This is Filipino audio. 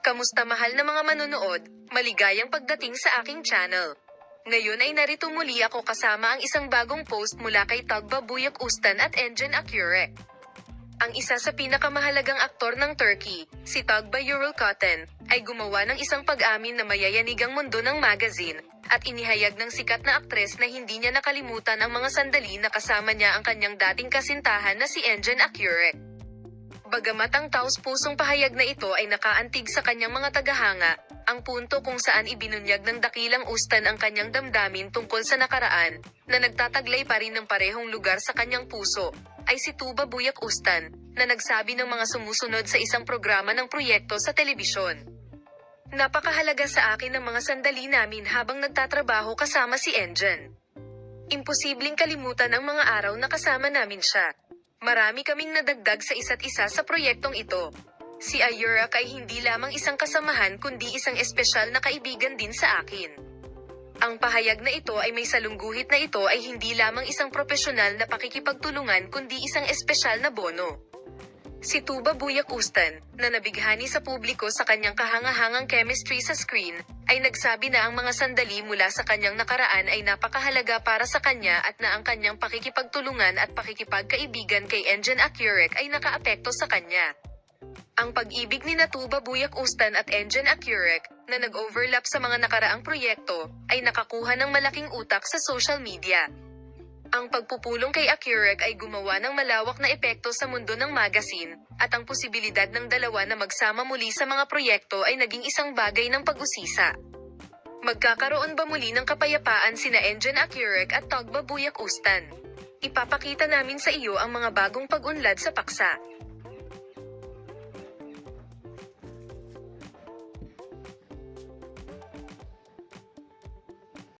Kamusta mahal na mga manonood, maligayang pagdating sa aking channel. Ngayon ay narito muli ako kasama ang isang bagong post mula kay Tugba Buyak Ustan at Engin Akyurek. Ang isa sa pinakamahalagang aktor ng Turkey, si Tugba Yurulkotan, ay gumawa ng isang pag-amin na mayayanig ang mundo ng magazine, at inihayag ng sikat na aktres na hindi niya nakalimutan ang mga sandali na kasama niya ang kanyang dating kasintahan na si Engin Akyurek. Bagamat ang taos-pusong pahayag na ito ay nakaantig sa kanyang mga tagahanga, ang punto kung saan ibinunyag ng dakilang Ustan ang kanyang damdamin tungkol sa nakaraan, na nagtataglay pa rin ng parehong lugar sa kanyang puso, ay si Tugba Buyak Ustan, na nagsabi ng mga sumusunod sa isang programa ng proyekto sa telebisyon. Napakahalaga sa akin ang mga sandali namin habang nagtatrabaho kasama si Engin. Imposibleng kalimutan ang mga araw na kasama namin siya. Marami kaming nadagdag sa isa't isa sa proyektong ito. Si Akyurek ay hindi lamang isang kasamahan kundi isang espesyal na kaibigan din sa akin. Ang pahayag na ito ay may salungguhit na ito ay hindi lamang isang profesional na pakikipagtulungan kundi isang espesyal na bono. Si Tugba Buyak Ustan, na nabighani sa publiko sa kanyang kahangahangang chemistry sa screen, ay nagsabi na ang mga sandali mula sa kanyang nakaraan ay napakahalaga para sa kanya at na ang kanyang pakikipagtulungan at pakikipagkaibigan kay Engin Akyurek ay nakaapekto sa kanya. Ang pag-ibig ni Tugba Buyak Ustan at Engin Akyurek, na nag-overlap sa mga nakaraang proyekto, ay nakakuha ng malaking utak sa social media. Ang pagpupulong kay Akyurek ay gumawa ng malawak na epekto sa mundo ng magazine, at ang posibilidad ng dalawa na magsama muli sa mga proyekto ay naging isang bagay ng pag-usisa. Magkakaroon ba muli ng kapayapaan sina Engin Akyurek at Tugba Buyak Ustan? Ipapakita namin sa iyo ang mga bagong pag-unlad sa paksa.